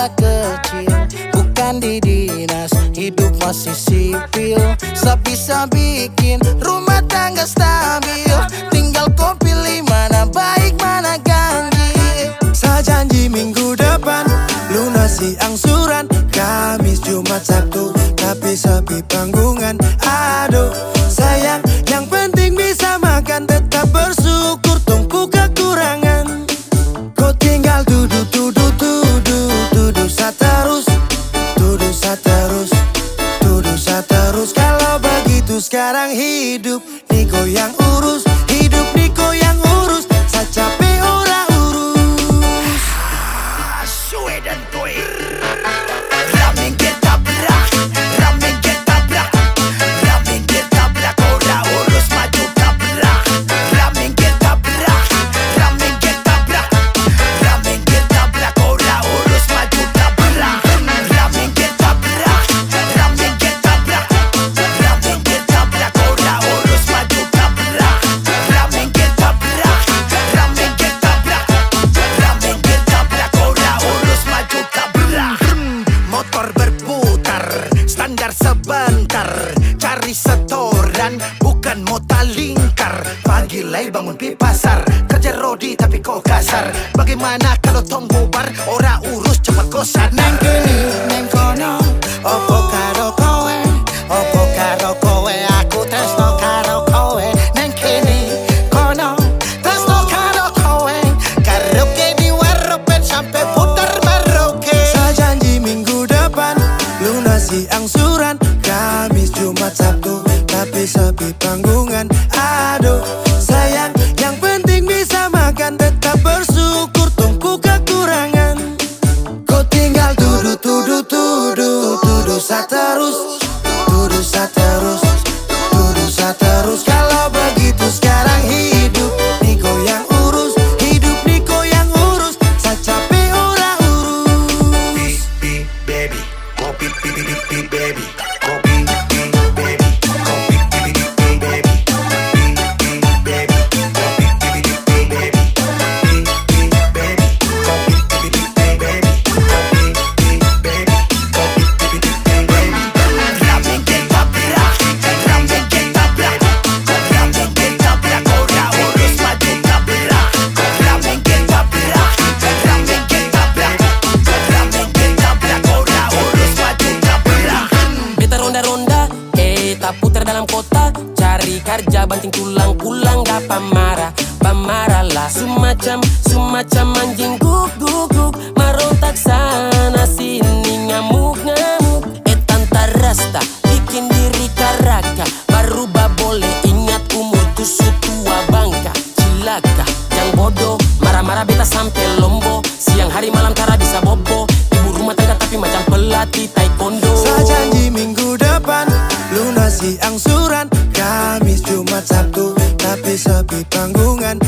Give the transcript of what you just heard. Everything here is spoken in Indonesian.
masa kecil, bukan di dinas, hidup masih sipil. Sebisa bikin rumah tangga stabil, tinggal kau pilih mana baik mana ganjil. Saya janji minggu depan lunasi angsuran, Kamis, Jumat, Sabtu, tapi sepi panggungan. Aduh sayang, yang penting bisa makan, tetap bersyukur tunggu kekurangan. Kau tinggal duduk saterus, duduk saterus. Kalau begitu sekarang hidup Niko yang urus, hidup Niko yang urus. Saya capek orang urus. Sue dan Toy Ramen ketabrak, ramen ketabrak, ramen ketabrak. Ora urus maju tabrak. Ramen ketabrak, ramen ketabrak, ramen ketabrak. Ora urus maju tabrak. Ramen ketabrak, ramen ketabrak, ramen ketabrak. Ora urus maju tabrak. Ramen ketabrak, ramen ketabrak, ramen ketabrak. Ora urus maju tabrak. Motor berputar, standar sebentar, cari setoran, bukan mota lingkar. Pagi lay bangun pi pasar, kerja rodi tapi kau kasar. Bagaimana kalau tong bubar, ora urus cepat kosan. Neng kini, neng kono, opo karo kowe, opo karo kowe, aku tresno karo kowe. Neng kini, kono, tresno karo kowe, karaoke di warropen sampai putar maroke. Saya janji minggu depan lunasi angsuran, Kamis, Jumat, Sabtu, tapi sepi panggungan. Aduh sayang, yang penting bisa makan, tetap bersyukur tunggu kekurangan. Kau tinggal duduk saterus, duduk saterus, duduk saterus. Kalau begitu sekarang hidup Niko yang urus, hidup Niko yang urus. Saya capek orang urus. Baby, kopi baby, kopi baby, kopi baby, baby, kopi baby, baby, kopi baby, ramen ketabrak, ramen ketabrak, ramen ketabrak. Ora urus maju tabrak. Ramen ketabrak, ramen ketabrak, ramen ketabrak. Ora urus maju tabrak. Beta ronda-ronda, tak putar dalam kota, cari kerja banting tulang, pulang gak pamarah lah. Semacam anjing guguk, marontak sana sini ngamuk. Tanta rasta, bikin diri karaka, baru boleh ingat umurku sutua bangka. Cilaka, yang bodoh, marah-marah beta sampai lombo. Siang hari malam cara bisa bobo, ibu rumah tangga tapi macam pelatih taekwondo. Saya janji minggu depan lunasi angsuran, Kamis, Jumat, Sabtu, tapi sepi panggungan.